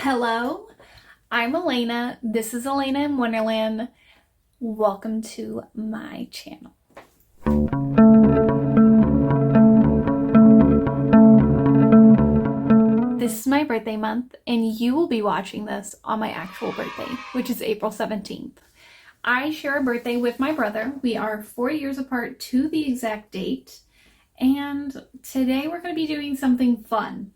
Hello, I'm Elena. This is Elena in Wonderland. Welcome to my channel. This is my birthday month, and you will be watching this on my actual birthday, which is April 17th. I share a birthday with my brother. We are 4 years apart to the exact date, and today we're going to be doing something fun.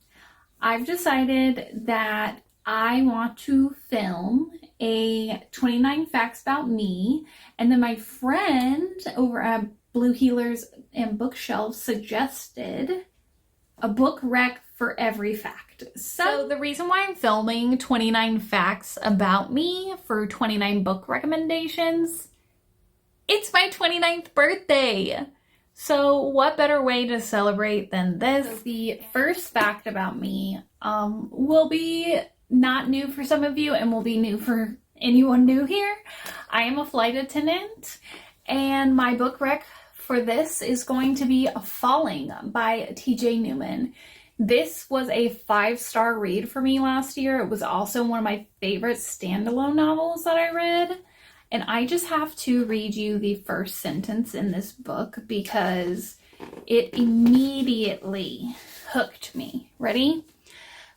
I've decided that I want to film a 29 facts about me, and then my friend over at Blue Healers and Bookshelves suggested a book rec for every fact. So the reason why I'm filming 29 facts about me for 29 book recommendations, it's my 29th birthday. So what better way to celebrate than this? So the first fact about me will be not new for some of you and will be new for anyone new here. I am a flight attendant, and my book rec for this is going to be Falling by T.J. Newman. This was a 5-star read for me last year. It was also one of my favorite standalone novels that I read. And I just have to read you the first sentence in this book because it immediately hooked me. Ready?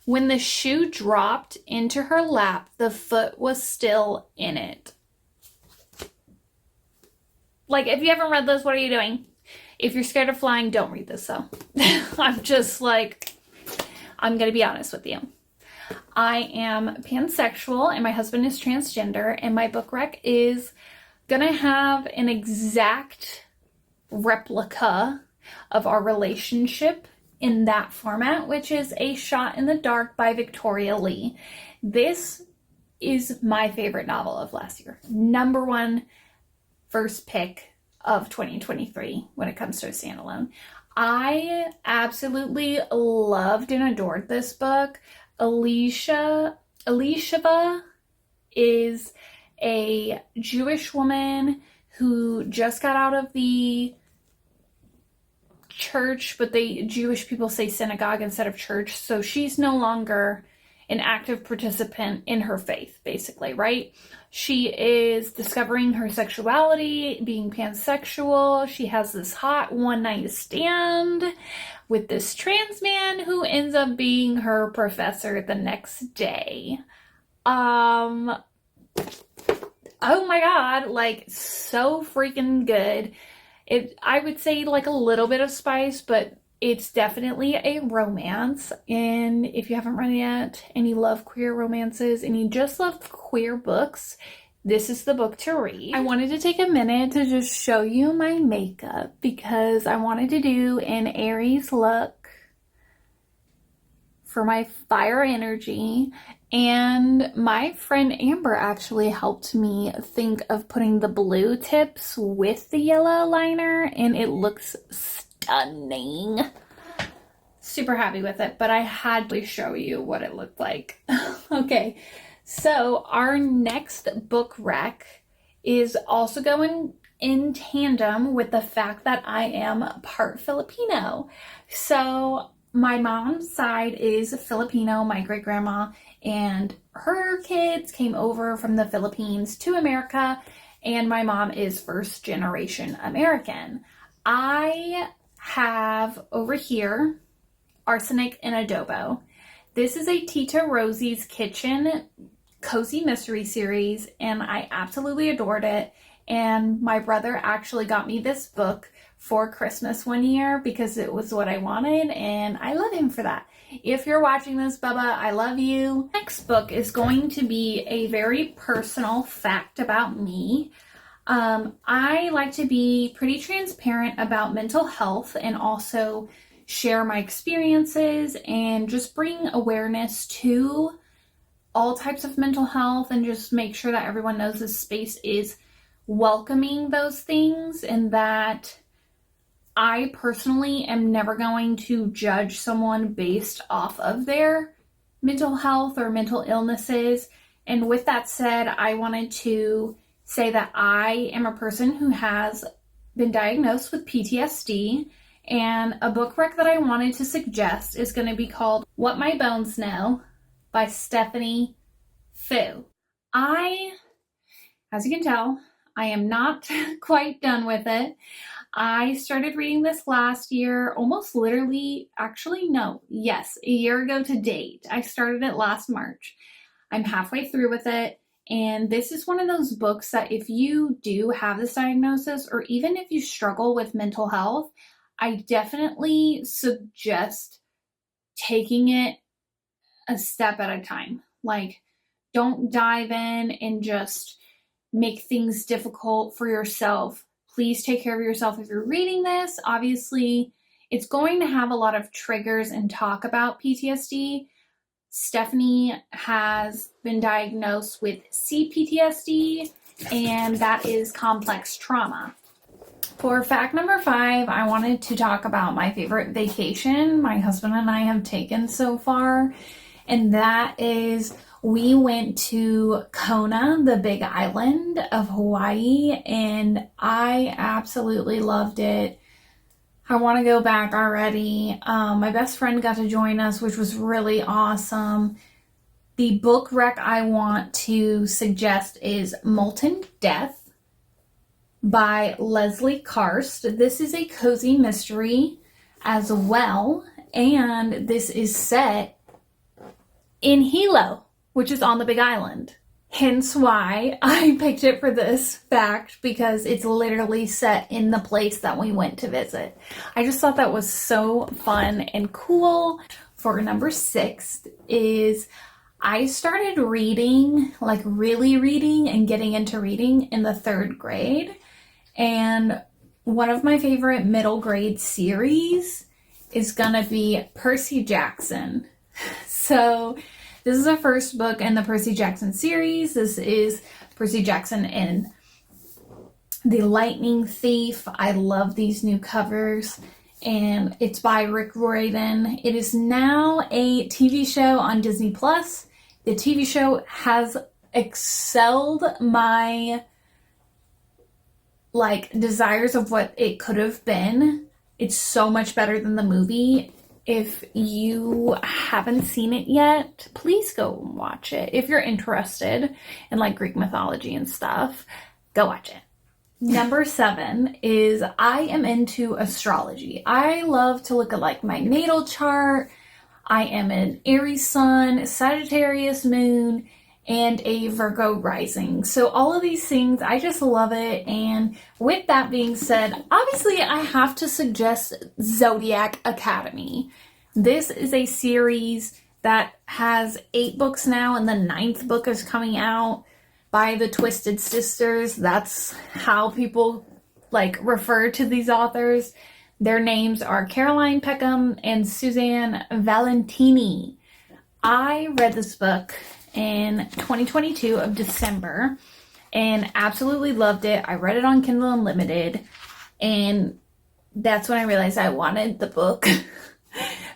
When the shoe dropped into her lap, the foot was still in it. Like, if you haven't read this, what are you doing? If you're scared of flying, don't read this, though. I'm going to be honest with you. I am pansexual and my husband is transgender, and my book rec is going to have an exact replica of our relationship in that format, which is A Shot in the Dark by Victoria Lee. This is my favorite novel of last year. Number one first pick of 2023 when it comes to a standalone. I absolutely loved and adored this book. Elisheva is a Jewish woman who just got out of the church, but Jewish people say synagogue instead of church, so she's no longer an active participant in her faith, basically, right? She is discovering her sexuality, being pansexual. She has this hot one-night stand with this trans man who ends up being her professor the next day. Oh my god, like, so freaking good. I would say like a little bit of spice, but it's definitely a romance. And if you haven't read it yet and you love queer romances and you just love queer books, this is the book to read. I wanted to take a minute to just show you my makeup because I wanted to do an Aries look for my fire energy. And my friend Amber actually helped me think of putting the blue tips with the yellow liner, and it looks stunning. Super happy with it, but I had to show you what it looked like. Okay, so our next book rec is also going in tandem with the fact that I am part Filipino. So my mom's side is Filipino. My great-grandma and her kids came over from the Philippines to America, and my mom is first-generation American. I have over here Arsenic and Adobo. This is a Tita Rosie's Kitchen cozy mystery series, and I absolutely adored it. And my brother actually got me this book for Christmas one year because it was what I wanted, and I love him for that. If you're watching this, Bubba, I love you. Next book is going to be a very personal fact about me. I like to be pretty transparent about mental health and also share my experiences and just bring awareness to all types of mental health and just make sure that everyone knows this space is welcoming those things, and that I personally am never going to judge someone based off of their mental health or mental illnesses. And with that said, I wanted to say that I am a person who has been diagnosed with PTSD, and a book rec that I wanted to suggest is going to be called What My Bones Know by Stephanie Fu. As you can tell, I am not quite done with it. I started reading this last year, almost literally, actually, no, yes, a year ago to date. I started it last March. I'm halfway through with it. And this is one of those books that if you do have this diagnosis, or even if you struggle with mental health, I definitely suggest taking it a step at a time. Like, don't dive in and just make things difficult for yourself. Please take care of yourself if you're reading this. Obviously, it's going to have a lot of triggers and talk about PTSD. Stephanie has been diagnosed with CPTSD, and that is complex trauma. For fact number 5, I wanted to talk about my favorite vacation my husband and I have taken so far, and that is we went to Kona, the big island of Hawaii, and I absolutely loved it. I want to go back already. My best friend got to join us, which was really awesome. The book rec I want to suggest is Molten Death by Leslie Karst. This is a cozy mystery as well, and this is set in Hilo, which is on the Big Island. Hence why I picked it for this fact, because it's literally set in the place that we went to visit. I just thought that was so fun and cool. For number 6 is I started reading, like really reading and getting into reading in the 3rd grade. And one of my favorite middle grade series is gonna be Percy Jackson. So this is the first book in the Percy Jackson series. This is Percy Jackson and the Lightning Thief. I love these new covers, and it's by Rick Riordan. It is now a TV show on Disney Plus. The TV show has excelled my desires of what it could have been. It's so much better than the movie. If you haven't seen it yet, please go watch it. If you're interested in like Greek mythology and stuff, go watch it. Number 7 is I am into astrology. I love to look at like my natal chart. I am an Aries sun, Sagittarius moon, and a Virgo rising. So all of these things, I just love it. And with that being said, obviously I have to suggest Zodiac Academy. This is a series that has 8 books now, and the 9th book is coming out by the Twisted Sisters. That's how people like refer to these authors. Their names are Caroline Peckham and Suzanne Valentini. I read this book in 2022 of December and absolutely loved it. I read it on Kindle Unlimited, and that's when I realized I wanted the book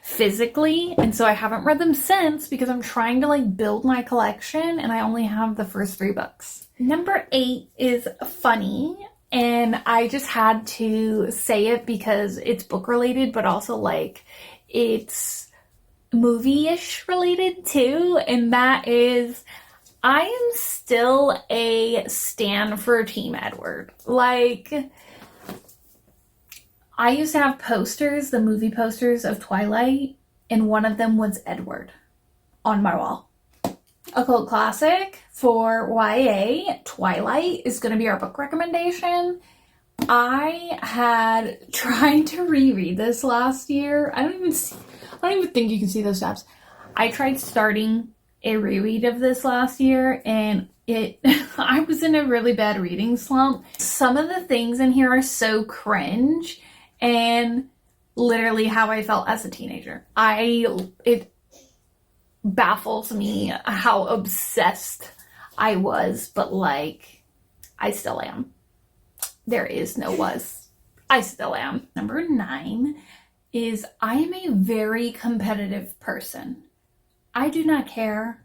physically, and so I haven't read them since because I'm trying to like build my collection, and I only have the first 3 books. Number 8 is funny, and I just had to say it because it's book related, but also like it's movie-ish related too, and that is I am still a stan for Team Edward. Like, I used to have posters, the movie posters of Twilight, and one of them was Edward on my wall. A cult classic for YA, Twilight, is going to be our book recommendation. I had tried to reread this last year. I don't even think you can see those tabs. I tried starting a reread of this last year, and I was in a really bad reading slump. Some of the things in here are so cringe, and literally how I felt as a teenager. It baffles me how obsessed I was, but like, I still am. There is no was. I still am. Number 9 is I am a very competitive person. I do not care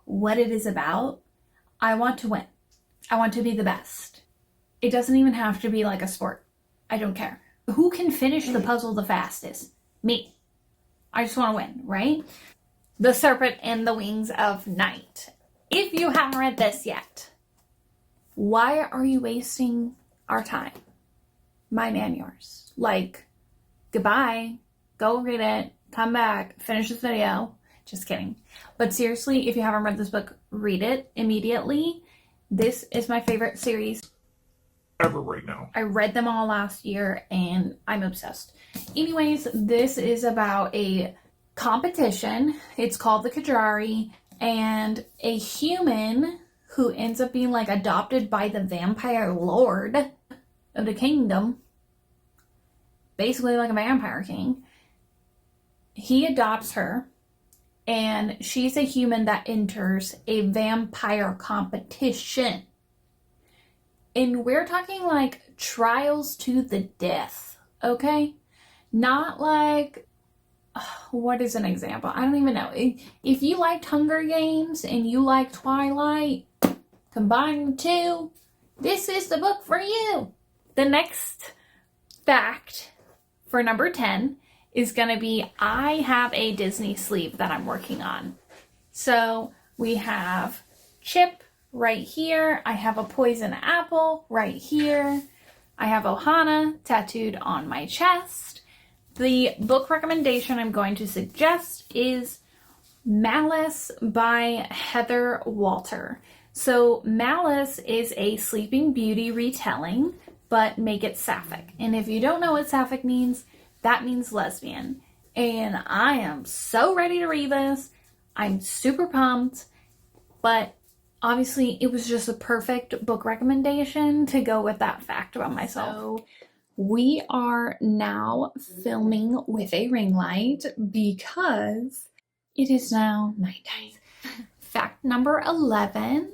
what it is about. I want to win. I want to be the best. It doesn't even have to be like a sport. I don't care. Who can finish the puzzle the fastest? Me. I just want to win, right? The Serpent and the Wings of Night. If you haven't read this yet, why are you wasting our time? Mine and yours. Like, goodbye. Go read it. Come back. Finish this video. Just kidding. But seriously, if you haven't read this book, read it immediately. This is my favorite series ever right now. I read them all last year and I'm obsessed. Anyways, this is about a competition. It's called the Kajari, and a human who ends up being like adopted by the vampire lord of the kingdom, basically like a vampire king. He adopts her, and she's a human that enters a vampire competition. And we're talking like trials to the death, okay? Not like, what is an example? I don't even know. If you liked Hunger Games and you like Twilight, combine the two, this is the book for you. The next fact for number 10 is going to be, I have a Disney sleeve that I'm working on. So we have Chip right here. I have a poison apple right here. I have Ohana tattooed on my chest. The book recommendation I'm going to suggest is Malice by Heather Walter. So Malice is a Sleeping Beauty retelling, but make it sapphic. And if you don't know what sapphic means, that means lesbian. And I am so ready to read this. I'm super pumped, but obviously it was just a perfect book recommendation to go with that fact about myself. So we are now filming with a ring light because it is now nighttime. Fact number 11.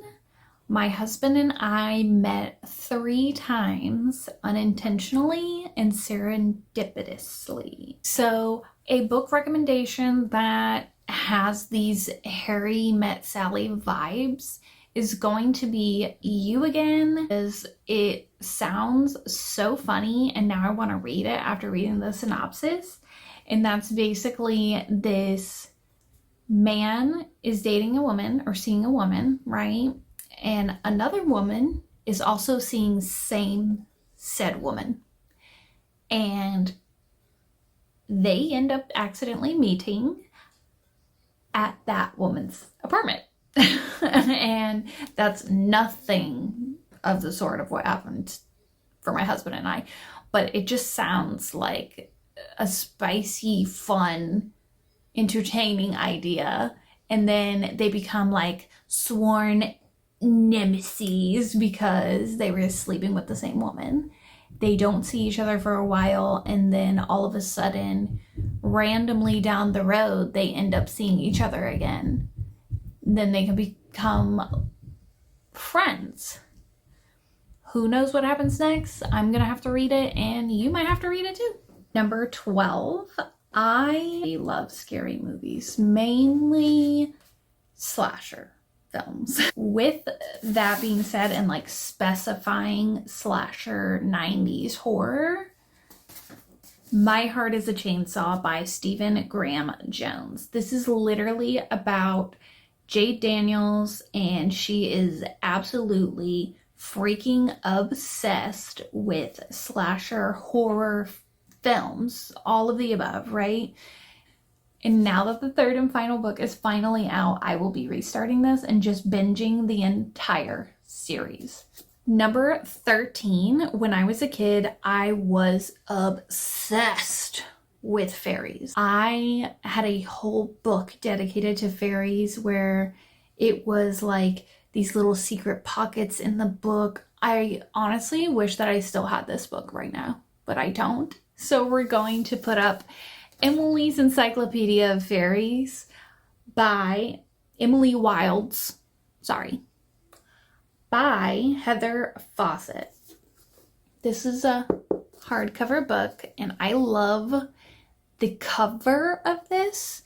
My husband and I met 3 times unintentionally and serendipitously. So a book recommendation that has these Harry Met Sally vibes is going to be You Again, because it sounds so funny and now I want to read it after reading the synopsis. And that's basically this man is dating a woman or seeing a woman, right? And another woman is also seeing same said woman. And they end up accidentally meeting at that woman's apartment. And that's nothing of the sort of what happened for my husband and I. But it just sounds like a spicy, fun, entertaining idea. And then they become like sworn nemesis because they were sleeping with the same woman. They don't see each other for a while, and then all of a sudden, randomly down the road, they end up seeing each other again. Then they can become friends. Who knows what happens next? I'm gonna have to read it, and you might have to read it too. Number 12. I love scary movies, mainly slasher films. With that being said, and like specifying slasher 90s horror, My Heart is a Chainsaw by Stephen Graham Jones. This is literally about Jade Daniels, and she is absolutely freaking obsessed with slasher horror films, all of the above, right? And now that the 3rd and final book is finally out, I will be restarting this and just binging the entire series. Number 13, when I was a kid, I was obsessed with fairies. I had a whole book dedicated to fairies where it was like these little secret pockets in the book. I honestly wish that I still had this book right now, but I don't. So we're going to put up Emily's Encyclopedia of Fairies by Emily Wilds, by Heather Fawcett. This is a hardcover book, and I love the cover of this.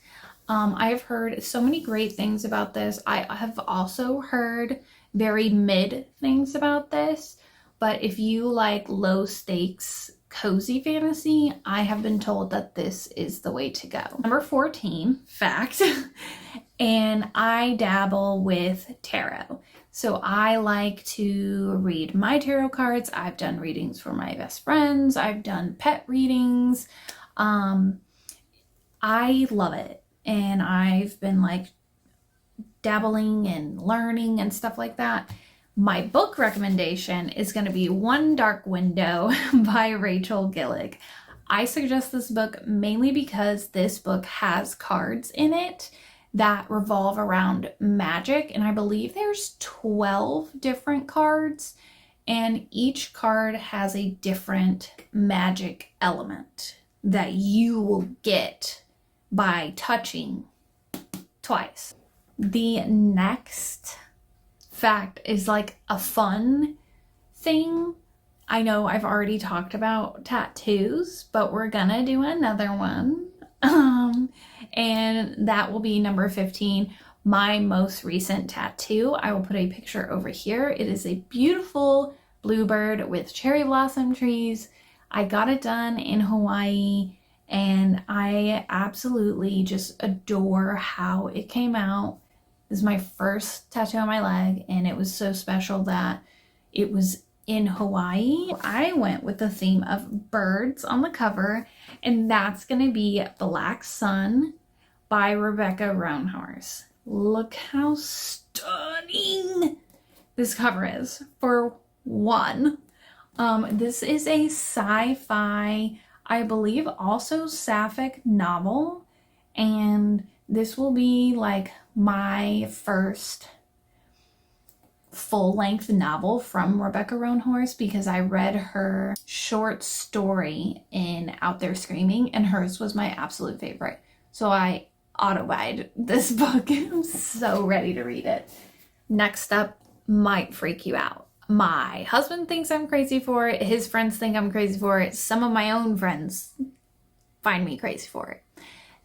I've heard so many great things about this. I have also heard very mid things about this, but if you like low stakes cozy fantasy, I have been told that this is the way to go. Number 14, fact, and I dabble with tarot. So I like to read my tarot cards. I've done readings for my best friends. I've done pet readings. I love it. And I've been like dabbling and learning and stuff like that. My book recommendation is going to be One Dark Window by Rachel Gillig. I suggest this book mainly because this book has cards in it that revolve around magic, and I believe there's 12 different cards, and each card has a different magic element that you will get by touching twice. The next fact is like a fun thing. I know I've already talked about tattoos, but we're gonna do another one. And that will be number 15, my most recent tattoo. I will put a picture over here. It is a beautiful bluebird with cherry blossom trees. I got it done in Hawaii, and I absolutely just adore how it came out. This is my first tattoo on my leg, and it was so special that it was in Hawaii. I went with the theme of birds on the cover, and that's going to be Black Sun by Rebecca Roanhorse. Look how stunning this cover is. For one, this is a sci-fi, I believe also sapphic novel, and this will be like my first full-length novel from Rebecca Roanhorse, because I read her short story in Out There Screaming, and hers was my absolute favorite. So I auto-buyed this book. I'm so ready to read it. Next up might freak you out. My husband thinks I'm crazy for it. His friends think I'm crazy for it. Some of my own friends find me crazy for it.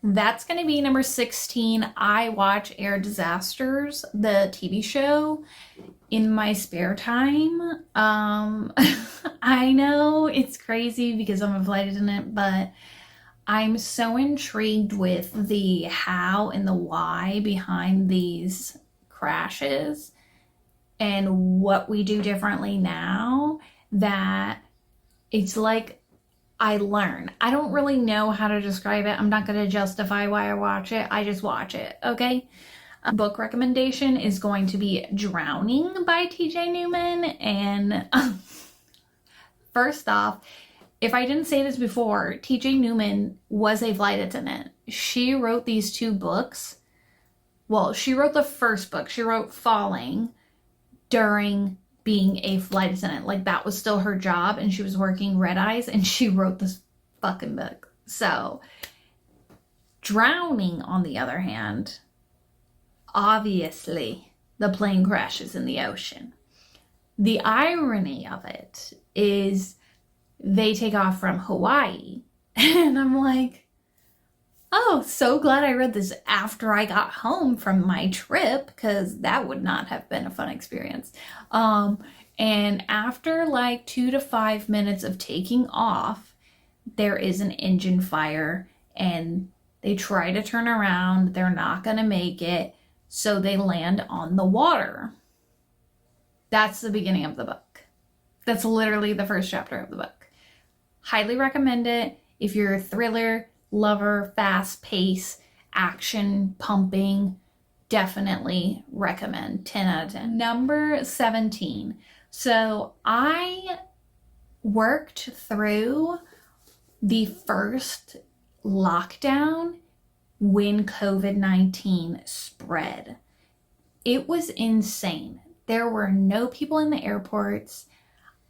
That's going to be number 16. I watch Air Disasters, the TV show, in my spare time. I know it's crazy because I'm a flight attendant, but I'm so intrigued with the how and the why behind these crashes and what we do differently now, that it's like I learn. I don't really know how to describe it. I'm not going to justify why I watch it. I just watch it, okay? Book recommendation is going to be Drowning by TJ Newman. And first off, if I didn't say this before, TJ Newman was a flight attendant. She wrote these two books. Well, she wrote the first book. She wrote Falling during being a flight attendant. Like, that was still her job, and she was working red eyes, and she wrote this fucking book. So Drowning, on the other hand, obviously the plane crashes in the ocean. The irony of it is they take off from Hawaii, and I'm like, oh, so glad I read this after I got home from my trip, because that would not have been a fun experience. And after like 2 to 5 minutes of taking off, there is an engine fire, and they try to turn around. They're not going to make it, so they land on the water. That's the beginning of the book. That's literally the first chapter of the book. Highly recommend it if you're a thriller lover, fast pace, action, pumping. Definitely recommend. 10 out of 10. Number 17. So I worked through the first lockdown when COVID-19 spread. It was insane. There were no people in the airports.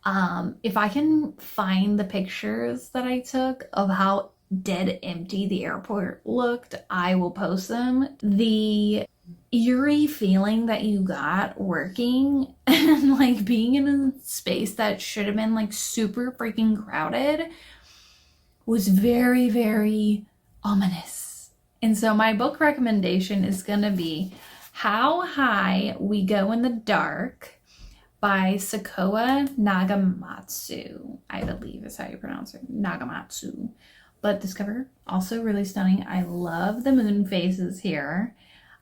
If I can find the pictures that I took of how dead empty the airport looked, I will post them. The eerie feeling that you got working and like being in a space that should have been like super freaking crowded was very, very ominous. And so my book recommendation is gonna be How High We Go in the Dark by Sakoa Nagamatsu, I believe is how you pronounce it, Nagamatsu. But this cover, also really stunning. I love the moon phases here.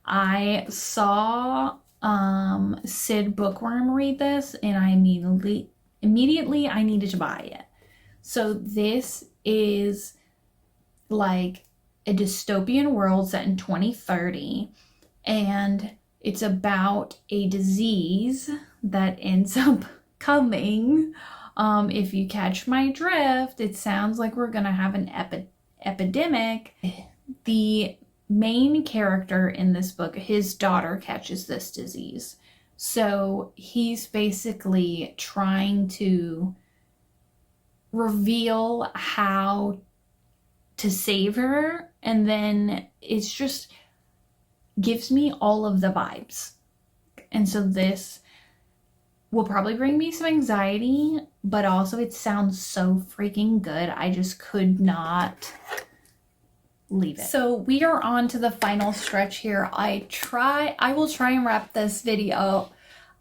I saw Sid Bookworm read this, and I immediately I needed to buy it. So this is like a dystopian world set in 2030, and it's about a disease that ends up coming. If you catch my drift, it sounds like we're gonna have an epidemic. The main character in this book, his daughter catches this disease. So he's basically trying to reveal how to save her, and then it's just gives me all of the vibes. And so this will probably bring me some anxiety, but also it sounds so freaking good. I just could not leave it. So we are on to the final stretch here. I will try and wrap this video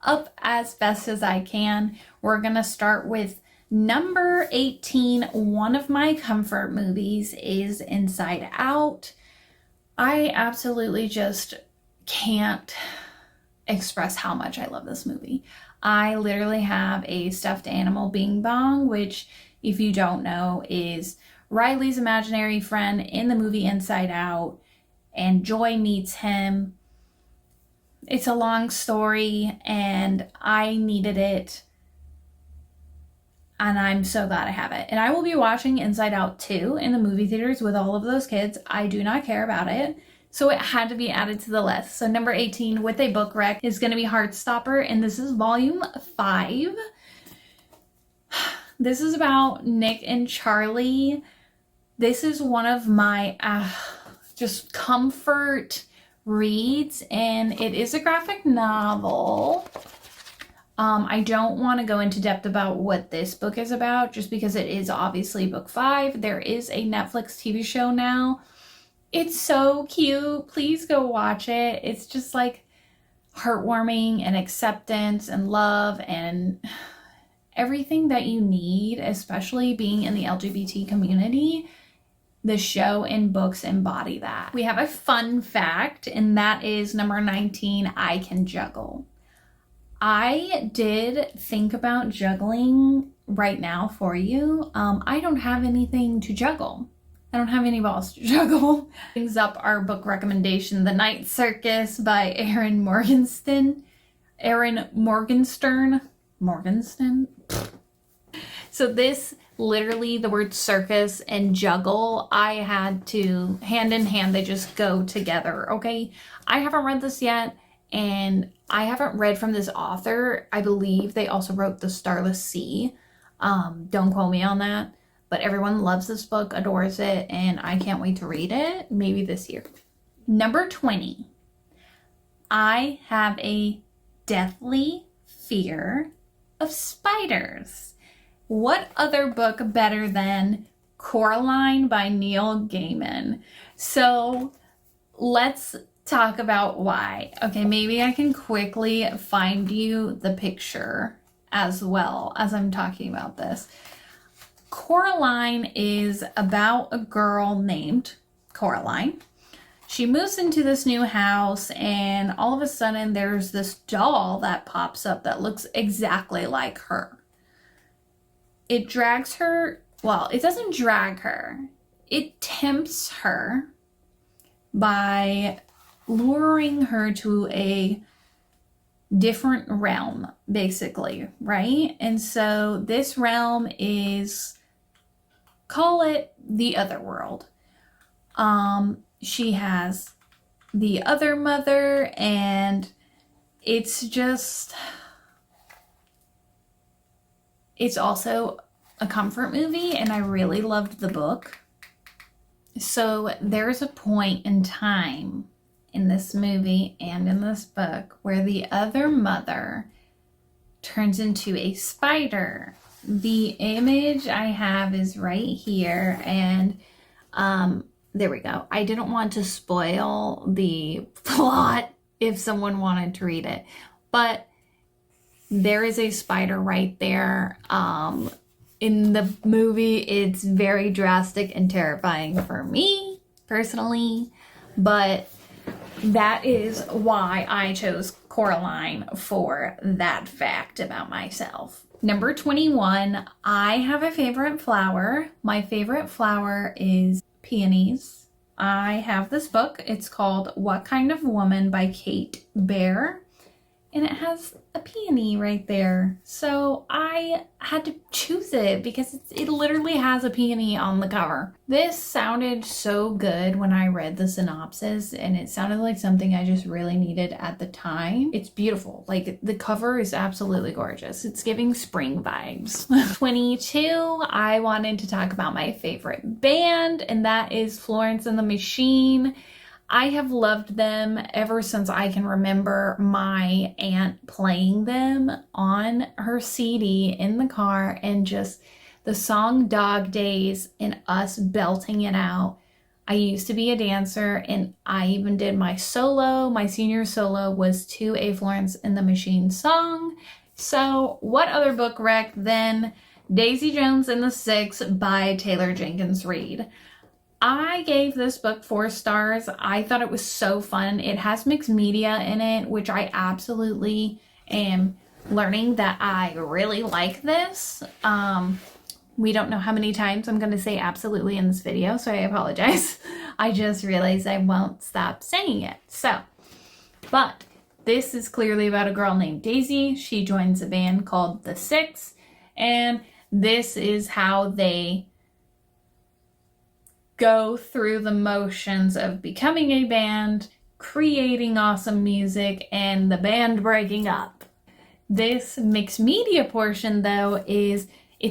up as best as I can. We're gonna start with number 18. One of my comfort movies is Inside Out. I absolutely just can't express how much I love this movie. I literally have a stuffed animal Bing Bong, which, if you don't know, is Riley's imaginary friend in the movie Inside Out, and Joy meets him. It's a long story, and I needed it, and I'm so glad I have it. And I will be watching Inside Out 2 in the movie theaters with all of those kids. I do not care about it, so it had to be added to the list. So number 18 with a book rec is going to be Heartstopper, and this is volume 5. This is about Nick and Charlie. This is one of my just comfort reads, and it is a graphic novel. I don't want to go into depth about what this book is about, just because it is obviously book 5. There is a Netflix TV show now. It's so cute. Please go watch it. It's just like heartwarming and acceptance and love and everything that you need, especially being in the LGBT community. The show and books embody that. We have a fun fact, and that is number 19, I can juggle. I did think about juggling right now for you. I don't have anything to juggle. I don't have any balls to juggle. Brings up our book recommendation, The Night Circus by Erin Morgenstern. So this, literally the word circus and juggle, I had to, hand in hand, they just go together, okay? I haven't read this yet, and I haven't read from this author. I believe they also wrote The Starless Sea. Don't quote me on that, but everyone loves this book, adores it, and I can't wait to read it, maybe this year. Number 20, I have a deathly fear of spiders. What other book better than Coraline by Neil Gaiman? So let's talk about why. Okay, maybe I can quickly find you the picture as well as I'm talking about this. Coraline is about a girl named Coraline. She moves into this new house, and all of a sudden there's this doll that pops up that looks exactly like her. It drags her, well, it doesn't drag her. It tempts her by luring her to a different realm, basically, right? And so this realm is, call it the other world. She has the other mother, and it's just, it's also a comfort movie, and I really loved the book. So there's a point in time in this movie and in this book where the other mother turns into a spider. The image I have is right here, and there we go. I didn't want to spoil the plot if someone wanted to read it, but There is a spider right there. In the movie, it's very drastic and terrifying for me, personally. But that is why I chose Coraline for that fact about myself. Number 21, I have a favorite flower. My favorite flower is peonies. I have this book. It's called What Kind of Woman by Kate Bear. And it has a peony right there. So I had to choose it because it literally has a peony on the cover. This sounded so good when I read the synopsis, and it sounded like something I just really needed at the time. It's beautiful. Like, the cover is absolutely gorgeous. It's giving spring vibes. 22, I wanted to talk about my favorite band, and that is Florence and the Machine. I have loved them ever since I can remember my aunt playing them on her CD in the car, and just the song Dog Days and us belting it out. I used to be a dancer, and I even did my solo. My senior solo was to a Florence and the Machine song. So what other book rec than Daisy Jones and the Six by Taylor Jenkins Reid? I gave this book 4 stars. I thought it was so fun. It has mixed media in it, which I absolutely am learning that I really like this. We don't know how many times I'm going to say absolutely in this video, so I apologize. I just realized I won't stop saying it. But this is clearly about a girl named Daisy. She joins a band called The Six, and this is how they go through the motions of becoming a band, creating awesome music, and the band breaking up. This mixed media portion, though, it's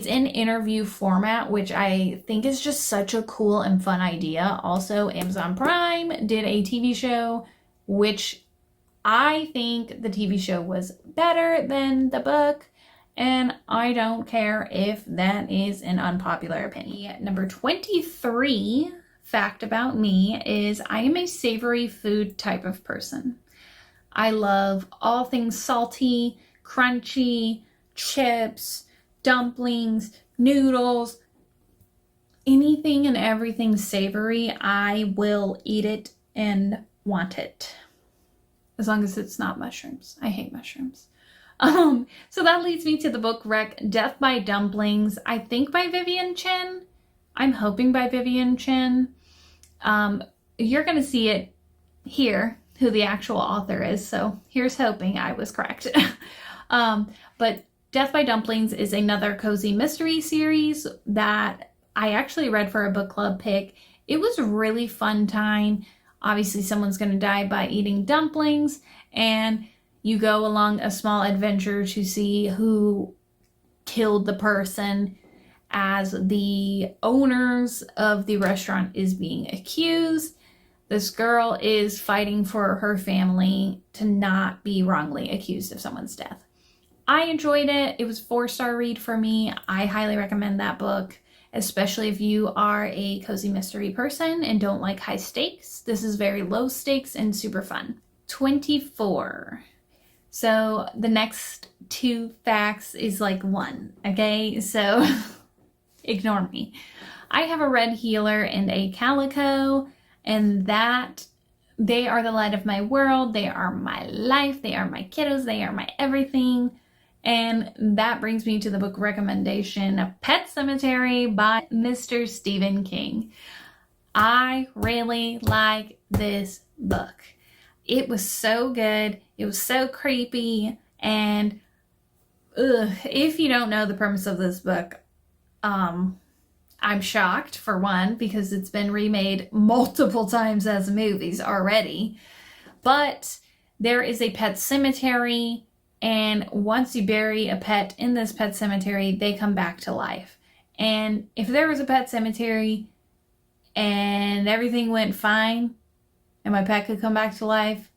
in interview format, which I think is just such a cool and fun idea. Also, Amazon Prime did a TV show, which I think the TV show was better than the book, and I don't care if that is an unpopular opinion. Number 23 fact about me is I am a savory food type of person. I love all things salty, crunchy, chips, dumplings, noodles, anything and everything savory. I will eat it and want it. As long as it's not mushrooms. I hate mushrooms. So that leads me to the book rec, Death by Dumplings, I think by Vivian Chen. I'm hoping by Vivian Chen. You're going to see it here, who the actual author is. So here's hoping I was correct. But Death by Dumplings is another cozy mystery series that I actually read for a book club pick. It was a really fun time. Obviously, someone's going to die by eating dumplings, and you go along a small adventure to see who killed the person, as the owners of the restaurant is being accused. This girl is fighting for her family to not be wrongly accused of someone's death. I enjoyed it. It was a 4-star read for me. I highly recommend that book, especially if you are a cozy mystery person and don't like high stakes. This is very low stakes and super fun. 24. So the next 2 facts is like 1, okay? So ignore me. I have a red healer and a calico, and that they are the light of my world. They are my life. They are my kiddos. They are my everything. And that brings me to the book recommendation, Pet Sematary by Mr. Stephen King. I really like this book. It was so good. It was so creepy. And if you don't know the premise of this book, I'm shocked, for one, because it's been remade multiple times as movies already. But there is a pet cemetery, and once you bury a pet in this pet cemetery, they come back to life. And if there was a pet cemetery and everything went fine and my pet could come back to life,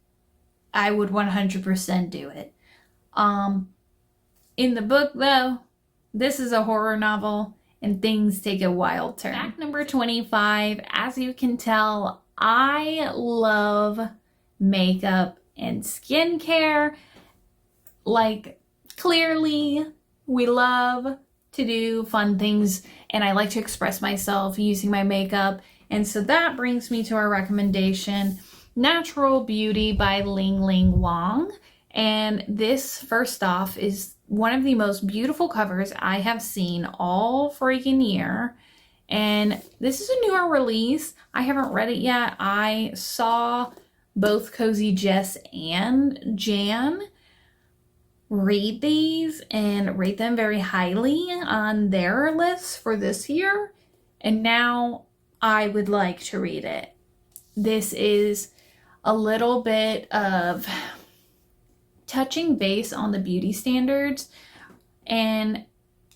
I would 100% do it. In the book, though, this is a horror novel and things take a wild turn. Fact number 25, as you can tell, I love makeup and skincare. Like, Clearly, we love to do fun things, and I like to express myself using my makeup. And so that brings me to our recommendation, Natural Beauty by Ling Ling Wang. And this, first off, is one of the most beautiful covers I have seen all freaking year. And this is a newer release. I haven't read it yet. I saw both Cozy Jess and Jan read these and rate them very highly on their lists for this year. And now I would like to read it. This is a little bit of touching base on the beauty standards and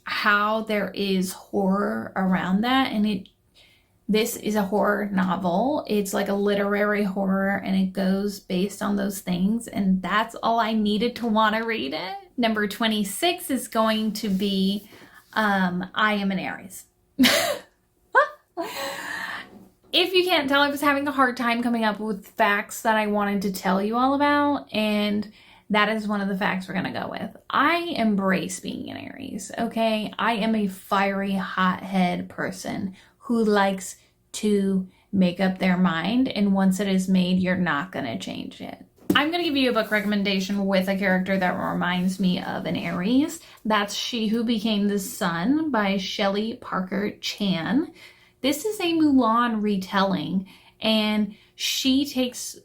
how there is horror around that. And this is a horror novel. It's like a literary horror, and it goes based on those things. And that's all I needed to want to read it. Number 26 is going to be I Am an Aries. If you can't tell, I was having a hard time coming up with facts that I wanted to tell you all about, and that is one of the facts we're going to go with. I embrace being an Aries, okay? I am a fiery, hothead person who likes to make up their mind, and once it is made, you're not going to change it. I'm going to give you a book recommendation with a character that reminds me of an Aries. That's She Who Became the Sun by Shelley Parker Chan. This is a Mulan retelling, and she takes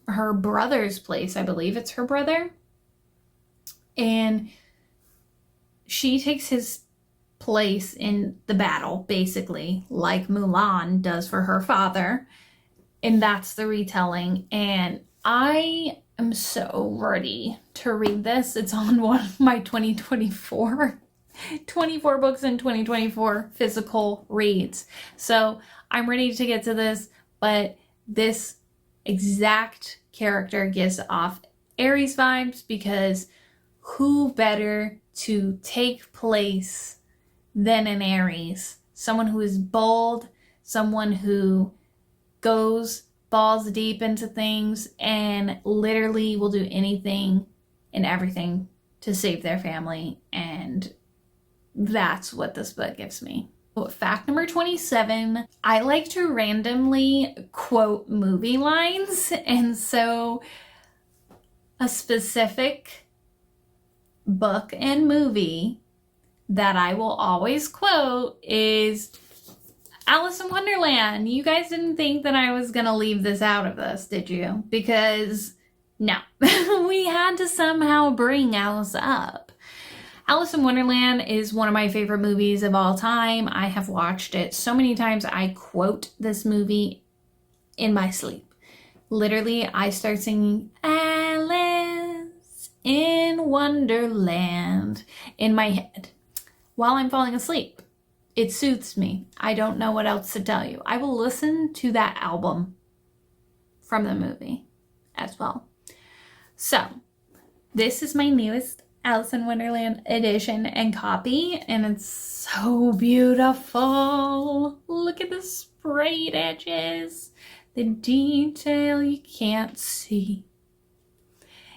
her brother's place. I believe it's her brother. And she takes his place in the battle, basically, like Mulan does for her father. And that's the retelling. And I am so ready to read this. It's on one of my 24 books in 2024 physical reads. So I'm ready to get to this, but this exact character gives off Aries vibes, because who better to take place than an Aries? Someone who is bold, someone who goes balls deep into things and literally will do anything and everything to save their family. And that's what this book gives me. Fact number 27, I like to randomly quote movie lines. And so a specific book and movie that I will always quote is Alice in Wonderland. You guys didn't think that I was going to leave this out of this, did you? Because no, we had to somehow bring Alice up. Alice in Wonderland is one of my favorite movies of all time. I have watched it so many times. I quote this movie in my sleep. Literally, I start singing Alice in Wonderland in my head while I'm falling asleep. It soothes me. I don't know what else to tell you. I will listen to that album from the movie as well. So, this is my newest Alice in Wonderland edition and copy, and it's so beautiful. Look at the sprayed edges, the detail you can't see.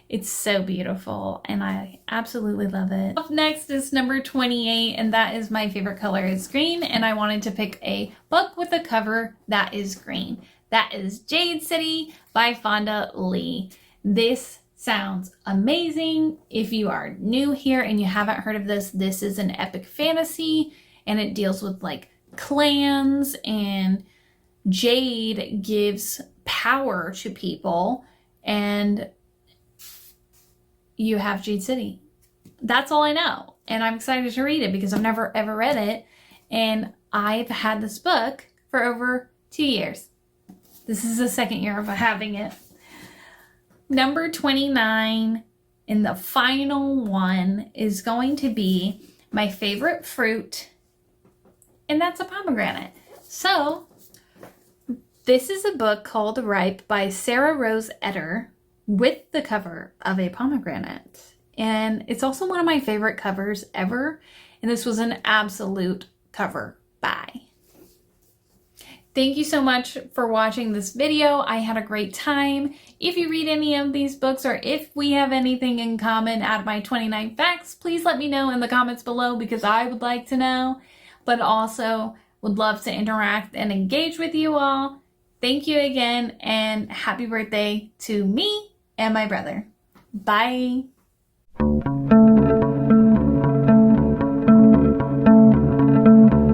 It's so beautiful, and I absolutely love it. Up next is number 28, and that is my favorite color is green, and I wanted to pick a book with a cover that is green. That is Jade City by Fonda Lee. This sounds amazing. If you are new here and you haven't heard of this, this is an epic fantasy, and it deals with like clans, and Jade gives power to people, and you have Jade City. That's all I know. And I'm excited to read it because I've never ever read it. And I've had this book for over 2 years. This is the second year of having it. Number 29, and the final one, is going to be my favorite fruit, and that's a pomegranate. So this is a book called Ripe by Sarah Rose Etter, with the cover of a pomegranate. And it's also one of my favorite covers ever. And this was an absolute cover buy. Thank you so much for watching this video. I had a great time. If you read any of these books or if we have anything in common out of my 29 facts, please let me know in the comments below because I would like to know, but also would love to interact and engage with you all. Thank you again and happy birthday to me and my brother. Bye.